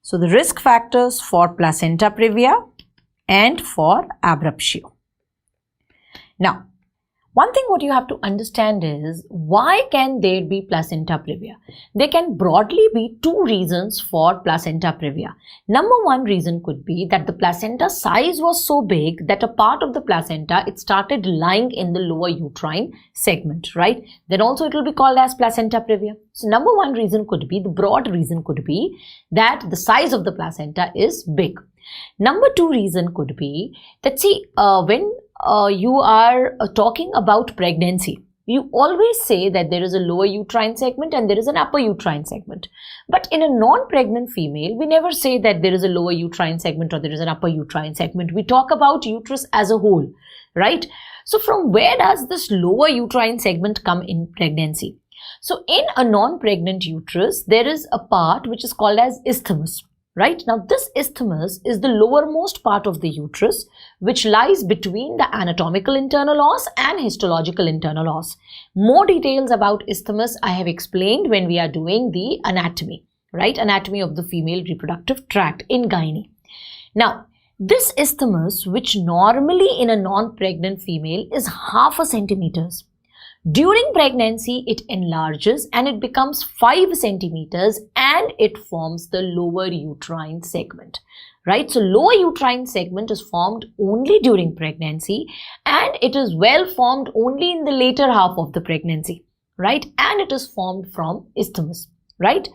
So the risk factors for placenta previa and for abruptio. Now, one thing what you have to understand is, why can there be placenta previa? There can broadly be two reasons for placenta previa. Number one reason could be that the placenta size was so big that a part of the placenta, it started lying in the lower uterine segment, right? Then also it will be called as placenta previa. So number one reason could be, the broad reason could be that the size of the placenta is big. Number two reason could be that, see, when you are talking about pregnancy, you always say that there is a lower uterine segment and there is an upper uterine segment. But in a non-pregnant female, we never say that there is a lower uterine segment or there is an upper uterine segment. We talk about uterus as a whole, right? So from where does this lower uterine segment come in pregnancy? So in a non-pregnant uterus, there is a part which is called as isthmus. Right? Now, this isthmus is the lowermost part of the uterus, which lies between the anatomical internal os and histological internal os. More details about isthmus I have explained when we are doing the anatomy, right? Anatomy of the female reproductive tract in gynae. Now, this isthmus, which normally in a non-pregnant female is 0.5 centimeters. During pregnancy, it enlarges and it becomes 5 centimeters and it forms the lower uterine segment, right? So lower uterine segment is formed only during pregnancy and it is well formed only in the later half of the pregnancy, right? And it is formed from isthmus, right?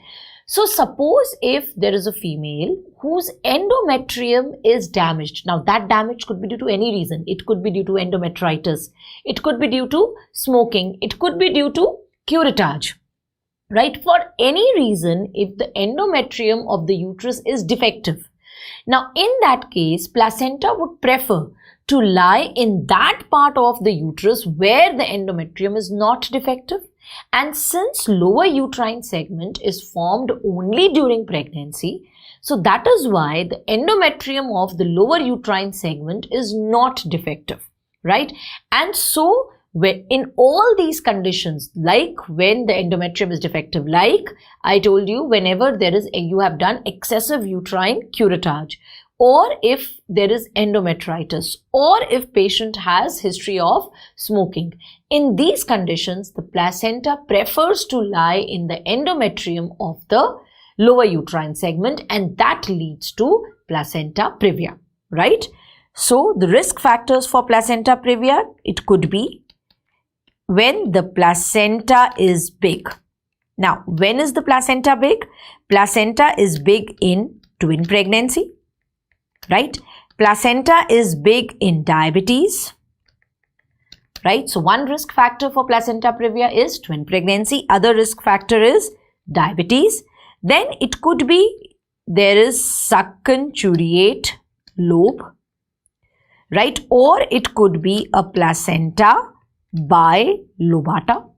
So suppose if there is a female whose endometrium is damaged. Now that damage could be due to any reason. It could be due to endometritis. It could be due to smoking. It could be due to curettage, right? For any reason, if the endometrium of the uterus is defective. Now in that case, placenta would prefer to lie in that part of the uterus where the endometrium is not defective. And since lower uterine segment is formed only during pregnancy, so that is why the endometrium of the lower uterine segment is not defective, right? And so in all these conditions, like when the endometrium is defective, like I told you, whenever there is you have done excessive uterine curettage, or if there is endometritis, or if patient has history of smoking. In these conditions, the placenta prefers to lie in the endometrium of the lower uterine segment, and that leads to placenta previa, right? So the risk factors for placenta previa, it could be when the placenta is big. Now, when is the placenta big? Placenta is big in twin pregnancy, right? Placenta is big in diabetes, right? So one risk factor for placenta previa is twin pregnancy. Other risk factor is diabetes. Then it could be there is subconcuriate lobe, right? Or it could be a placenta bilobata,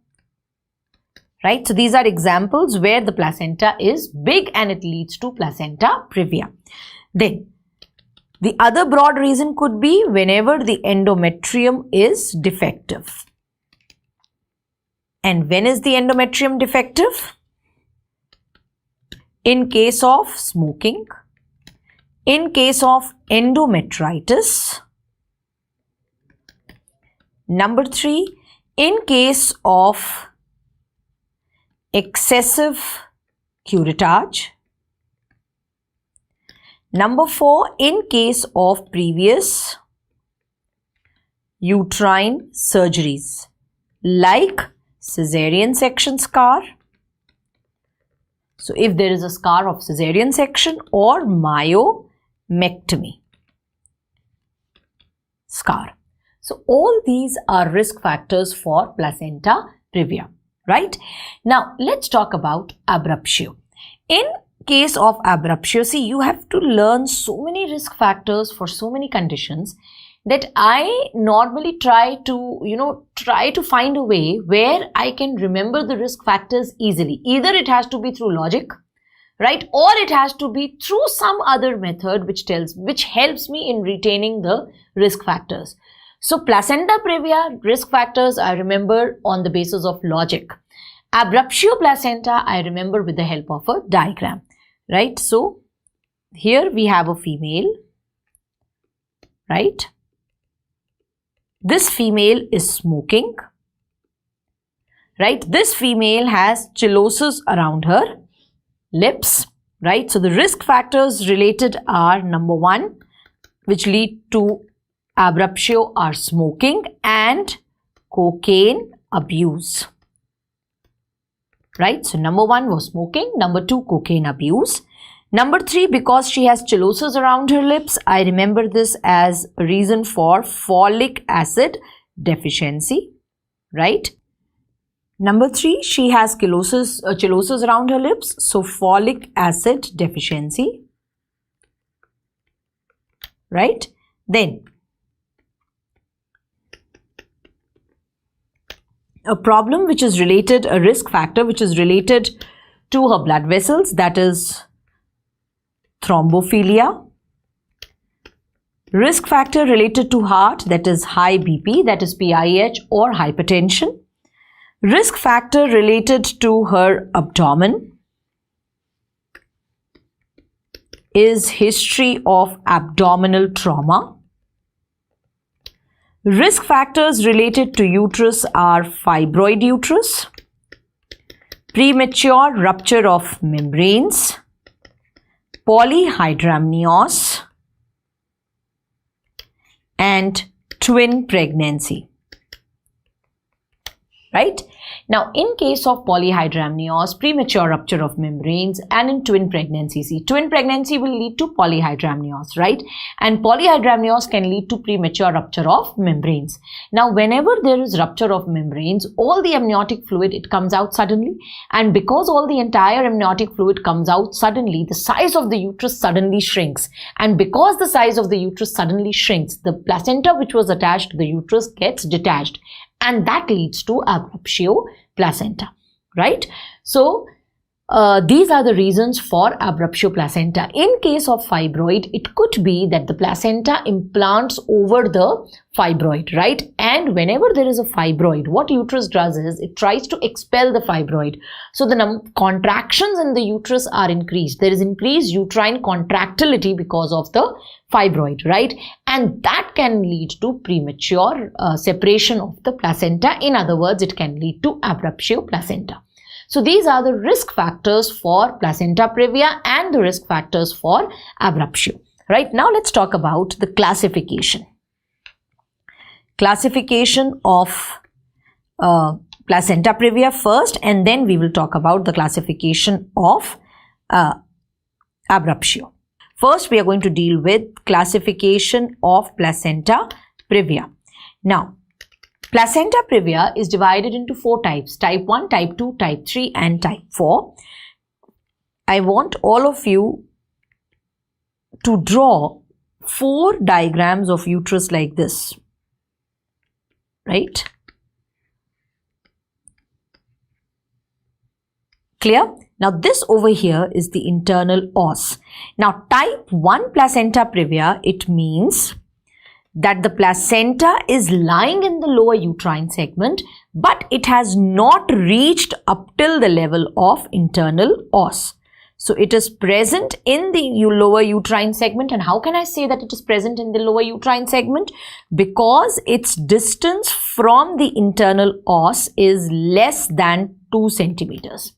right? So these are examples where the placenta is big and it leads to placenta previa. Then the other broad reason could be whenever the endometrium is defective. And when is the endometrium defective? In case of smoking, in case of endometritis. Number 3, in case of excessive curettage. Number 4, in case of previous uterine surgeries like cesarean section scar. So if there is a scar of cesarean section or myomectomy scar. So all these are risk factors for placenta previa, right? Now let's talk about abruptio. In case of abruptio, see, you have to learn so many risk factors for so many conditions that I normally try to find a way where I can remember the risk factors easily. Either it has to be through logic, right? Or it has to be through some other method which helps me in retaining the risk factors. So placenta previa risk factors I remember on the basis of logic. Abruptio placenta I remember with the help of a diagram, right? So here we have a female, right? This female is smoking, right? This female has chalosis around her lips, right? So the risk factors related are number 1, which lead to abruptio, are smoking and cocaine abuse, right? So number 1 was smoking, number 2 cocaine abuse. Number 3, because she has chalosis around her lips, I remember this as a reason for folic acid deficiency, right? Number 3, she has chalosis around her lips, so folic acid deficiency, right? Then a problem which is related, a risk factor which is related to her blood vessels, that is thrombophilia. Risk factor related to heart, that is high BP, that is PIH or hypertension. Risk factor related to her abdomen is history of abdominal trauma. Risk factors related to uterus are fibroid uterus, premature rupture of membranes, polyhydramnios, and twin pregnancy, right? Now, in case of polyhydramnios, premature rupture of membranes, and in twin pregnancy, see, twin pregnancy will lead to polyhydramnios, right? And polyhydramnios can lead to premature rupture of membranes. Now, whenever there is rupture of membranes, all the amniotic fluid, it comes out suddenly. And because all the entire amniotic fluid comes out suddenly, the size of the uterus suddenly shrinks. And because the size of the uterus suddenly shrinks, the placenta which was attached to the uterus gets detached. And that leads to abruptio placenta, right? So, these are the reasons for abruptio placenta. In case of fibroid, it could be that the placenta implants over the fibroid, right? And whenever there is a fibroid, what uterus does is it tries to expel the fibroid. So the contractions in the uterus are increased. There is increased uterine contractility because of the fibroid, right? And that can lead to premature separation of the placenta. In other words, it can lead to abruptio placenta. So these are the risk factors for placenta previa and the risk factors for abruptio. Right, now let's talk about the classification. Classification of placenta previa first, and then we will talk about the classification of abruptio. First, we are going to deal with classification of placenta previa. Now, placenta previa is divided into 4 types, type 1, type 2, type 3 and type 4. I want all of you to draw 4 diagrams of uterus like this, right? Clear? Now this over here is the internal os. Now type 1 placenta previa, it means that the placenta is lying in the lower uterine segment, but it has not reached up till the level of internal os. So it is present in the lower uterine segment. And how can I say that it is present in the lower uterine segment? Because its distance from the internal os is less than 2 centimeters.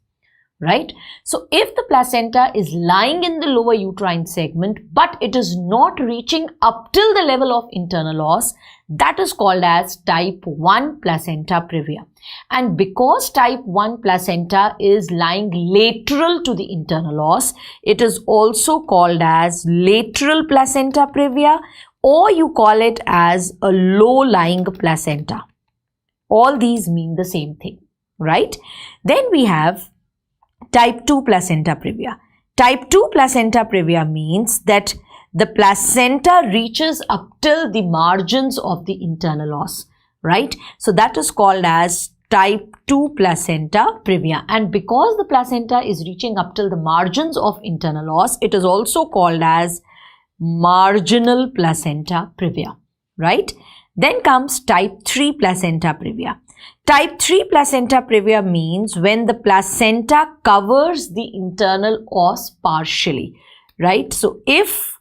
Right? So if the placenta is lying in the lower uterine segment, but it is not reaching up till the level of internal os, that is called as type 1 placenta previa. And because type 1 placenta is lying lateral to the internal os, it is also called as lateral placenta previa, or you call it as a low-lying placenta. All these mean the same thing, right? Then we have type 2 placenta previa. Type 2 placenta previa means that the placenta reaches up till the margins of the internal os, right? So that is called as type 2 placenta previa. And because the placenta is reaching up till the margins of internal os, it is also called as marginal placenta previa, right? Then comes type 3 placenta previa. Type 3 placenta previa means when the placenta covers the internal os partially. right? So if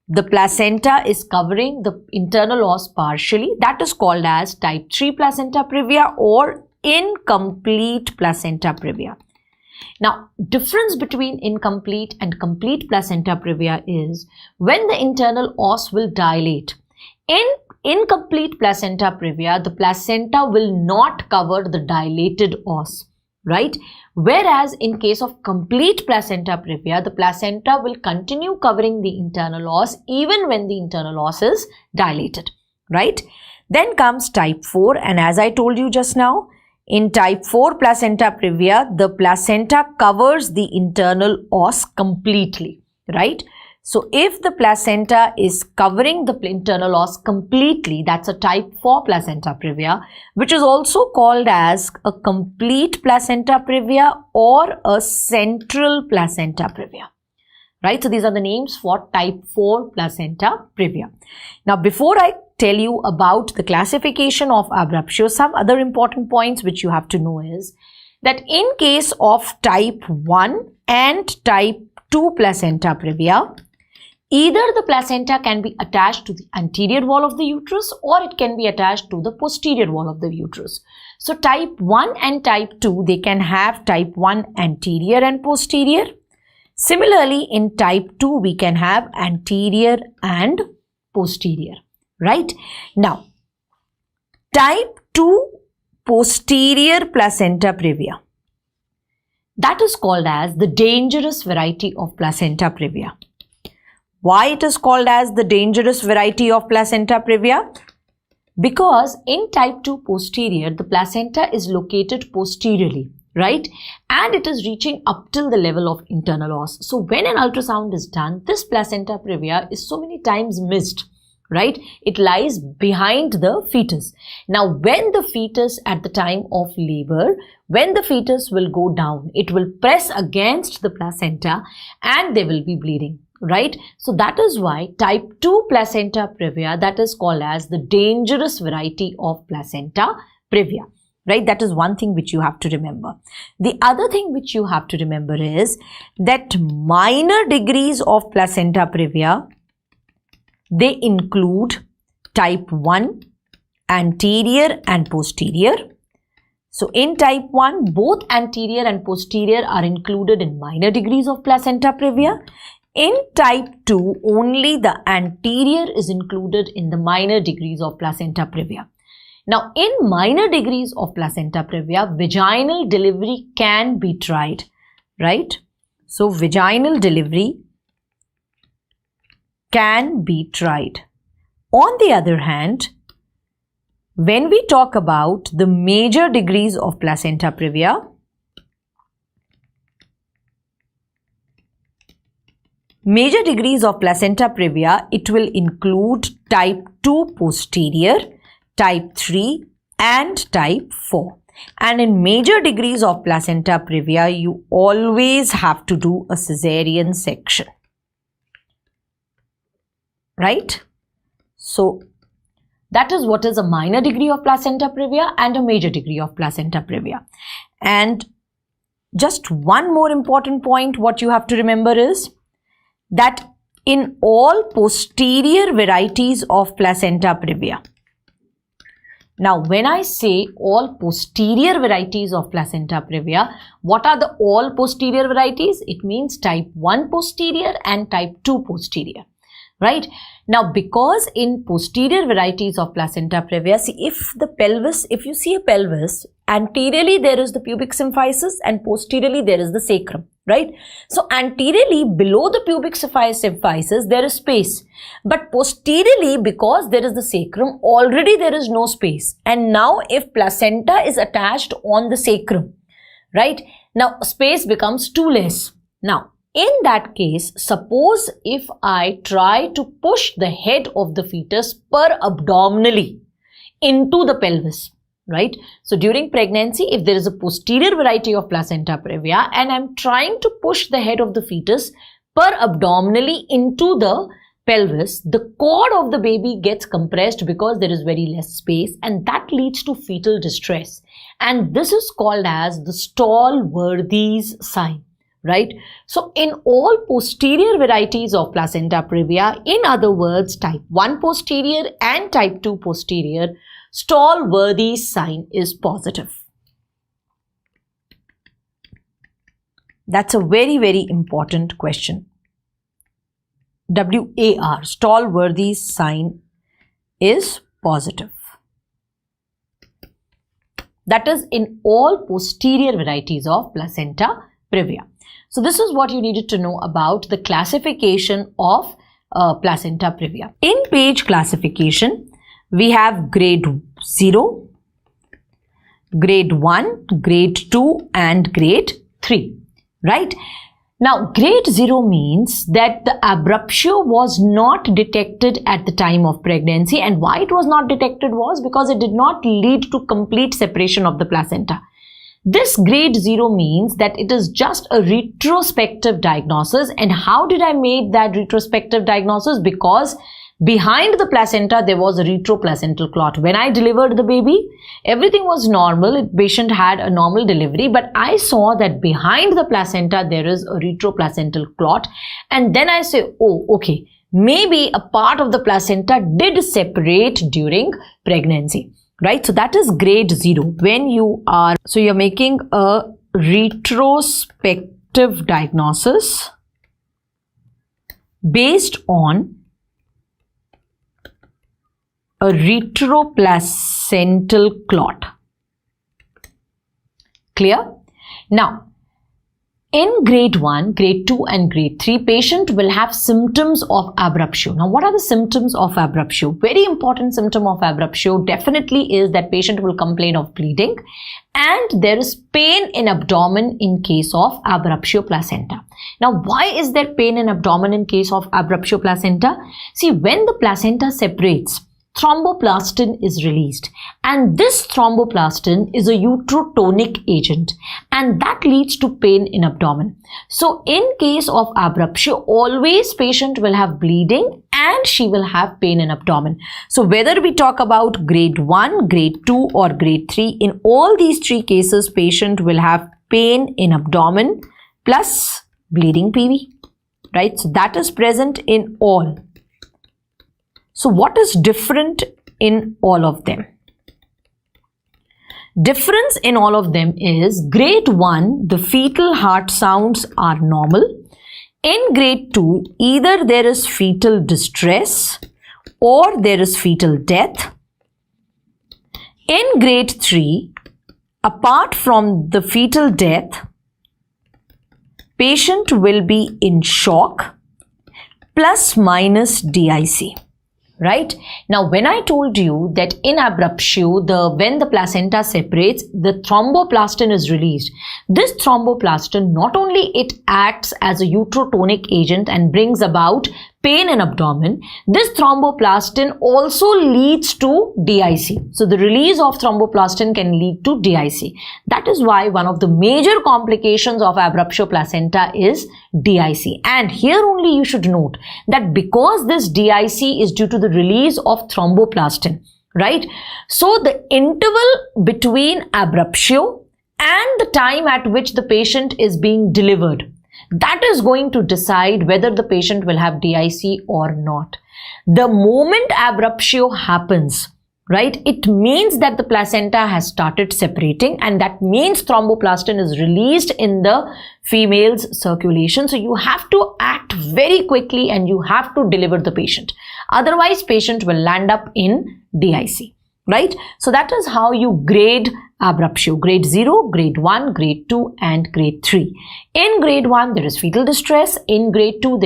the placenta is covering the internal os partially, that is called as type 3 placenta previa or incomplete placenta previa. Now, difference between incomplete and complete placenta previa is when the internal os will dilate. In incomplete placenta previa, the placenta will not cover the dilated os, right? Whereas in case of complete placenta previa, the placenta will continue covering the internal os even when the internal os is dilated, right? Then comes type 4, and as I told you just now, in type 4 placenta previa, the placenta covers the internal os completely, right? So if the placenta is covering the internal os completely, that's a type 4 placenta previa, which is also called as a complete placenta previa or a central placenta previa, right? So these are the names for type 4 placenta previa. Now, before I tell you about the classification of abruptio, some other important points which you have to know is that in case of type 1 and type 2 placenta previa, either the placenta can be attached to the anterior wall of the uterus or it can be attached to the posterior wall of the uterus. So type 1 and type 2, they can have type 1 anterior and posterior. Similarly, in type 2, we can have anterior and posterior, right? Now, type 2 posterior placenta previa, that is called as the dangerous variety of placenta previa. Why it is called as the dangerous variety of placenta previa? Because in type 2 posterior, the placenta is located posteriorly, right? And it is reaching up till the level of internal os. So when an ultrasound is done, this placenta previa is so many times missed, right? It lies behind the fetus. Now, when the fetus at the time of labor, when the fetus will go down, it will press against the placenta and they will be bleeding, right? So that is why type 2 placenta previa, that is called as the dangerous variety of placenta previa, right? That is one thing which you have to remember. The other thing which you have to remember is that minor degrees of placenta previa, they include type 1, anterior and posterior. So in type 1, both anterior and posterior are included in minor degrees of placenta previa. In type 2, only the anterior is included in the minor degrees of placenta previa. Now, in minor degrees of placenta previa, vaginal delivery can be tried, right? So, vaginal delivery can be tried. On the other hand, when we talk about the major degrees of placenta previa, major degrees of placenta previa, it will include type 2 posterior, type 3 and type 4. And in major degrees of placenta previa, you always have to do a cesarean section, right? So that is what is a minor degree of placenta previa and a major degree of placenta previa. And just one more important point what you have to remember is that in all posterior varieties of placenta previa, now when I say all posterior varieties of placenta previa, what are the all posterior varieties? It means type 1 posterior and type 2 posterior, right? Now, because in posterior varieties of placenta previa, see if you see a pelvis, anteriorly there is the pubic symphysis and posteriorly there is the sacrum, right? So, anteriorly below the pubic symphysis there is space, but posteriorly because there is the sacrum, already there is no space. And now if placenta is attached on the sacrum, right? Now, space becomes too less. Now, in that case, suppose if I try to push the head of the fetus per abdominally into the pelvis, right? So during pregnancy, if there is a posterior variety of placenta previa and I'm trying to push the head of the fetus per abdominally into the pelvis, the cord of the baby gets compressed because there is very less space, and that leads to fetal distress. And this is called as the Stallworthy's sign. right? So in all posterior varieties of placenta previa, in other words, type 1 posterior and type 2 posterior, stall-worthy sign is positive. That's a very, very important question. WAR, stall-worthy sign is positive. That is in all posterior varieties of placenta previa. So this is what you needed to know about the classification of placenta previa. In page classification, we have grade 0, grade 1, grade 2 and grade 3, right? Now, grade 0 means that the abruptio was not detected at the time of pregnancy, and why it was not detected was because it did not lead to complete separation of the placenta. This grade 0 means that it is just a retrospective diagnosis. And how did I make that retrospective diagnosis? Because behind the placenta, there was a retroplacental clot. When I delivered the baby, everything was normal. The patient had a normal delivery, but I saw that behind the placenta, there is a retroplacental clot. And then I say, oh, okay, maybe a part of the placenta did separate during pregnancy, right? So that is grade 0. When you are, so you're making a retrospective diagnosis based on a retroplacental clot. Clear? Now, in grade 1, grade 2 and grade 3, patient will have symptoms of abruptio. Now, what are the symptoms of abruptio? Very important symptom of abruptio definitely is that patient will complain of bleeding and there is pain in abdomen in case of abruptio placenta. Now, why is there pain in abdomen in case of abruptio placenta? See, when the placenta separates, thromboplastin is released, and this thromboplastin is a uterotonic agent, and that leads to pain in abdomen. So in case of abruptio, always patient will have bleeding and she will have pain in abdomen. So whether we talk about grade 1, grade 2 or grade 3, in all these 3 cases, patient will have pain in abdomen plus bleeding PV, right? So that is present in all. So what is different in all of them? Difference in all of them is grade 1, the fetal heart sounds are normal. In grade 2, either there is fetal distress or there is fetal death. In grade 3, apart from the fetal death, patient will be in shock plus minus DIC. Right? Now, when I told you that in abruptio, when the placenta separates, the thromboplastin is released. This thromboplastin, not only it acts as a uterotonic agent and brings about pain in abdomen, this thromboplastin also leads to DIC. So the release of thromboplastin can lead to DIC. That is why one of the major complications of abruptio placenta is DIC. And here only you should note that because this DIC is due to the release of thromboplastin, right? So the interval between abruptio and the time at which the patient is being delivered, that is going to decide whether the patient will have DIC or not. The moment abruptio happens, right, it means that the placenta has started separating, and that means thromboplastin is released in the female's circulation. So you have to act very quickly and you have to deliver the patient. Otherwise, patient will land up in DIC. Right? So that is how you grade abruptio. Grade 0, grade 1, grade 2 and grade 3. In grade 1, there is fetal distress. In grade 2,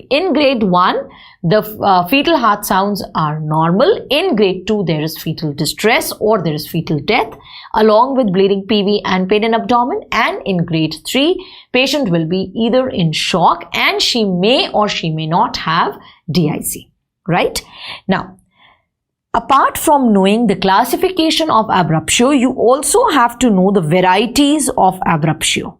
In grade 1, the fetal heart sounds are normal. In grade 2, there is fetal distress or there is fetal death along with bleeding PV and pain in abdomen. And in grade 3, patient will be either in shock and she may or she may not have DIC. Right? Now, apart from knowing the classification of abruptio, you also have to know the varieties of abruptio.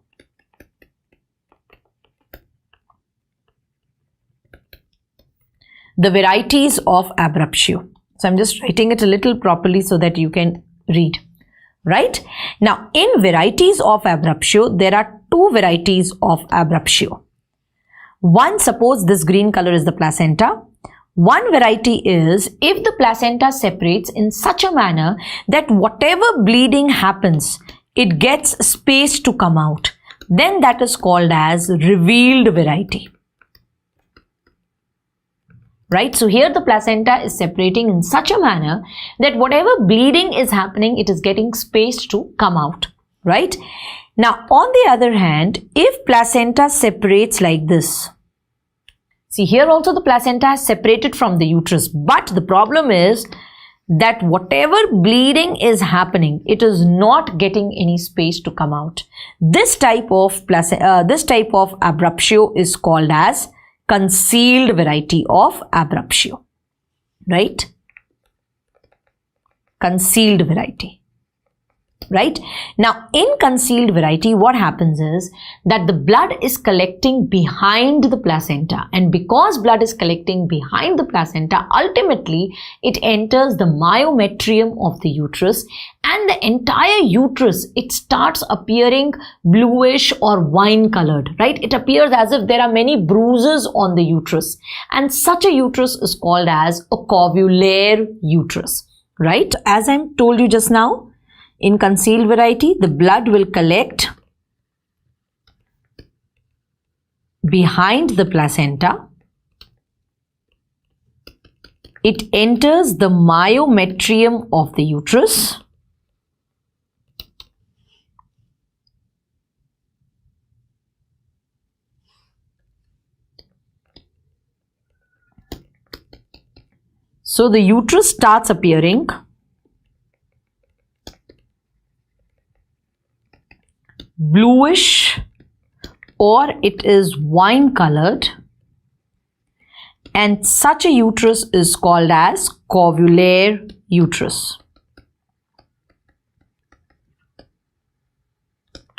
The varieties of abruptio. So I'm just writing it a little properly so that you can read. right? Now, in varieties of abruptio, there are two varieties of abruptio. One, suppose this green color is the placenta. One variety is if the placenta separates in such a manner that whatever bleeding happens, it gets space to come out. Then that is called as revealed variety. Right? So here the placenta is separating in such a manner that whatever bleeding is happening, it is getting space to come out. Right? Now, on the other hand, if placenta separates like this, see here also the placenta has separated from the uterus, but the problem is that whatever bleeding is happening, it is not getting any space to come out. This type of abruptio is called as concealed variety of abruptio, right? Concealed variety. Right? Now, in concealed variety, what happens is that the blood is collecting behind the placenta, and because blood is collecting behind the placenta, ultimately it enters the myometrium of the uterus, and the entire uterus, it starts appearing bluish or wine colored, right? It appears as if there are many bruises on the uterus, and such a uterus is called as a covulare uterus, right? As I told you just now, in concealed variety, the blood will collect behind the placenta. It enters the myometrium of the uterus. So the uterus starts appearing bluish or it is wine colored, and such a uterus is called as covulare uterus.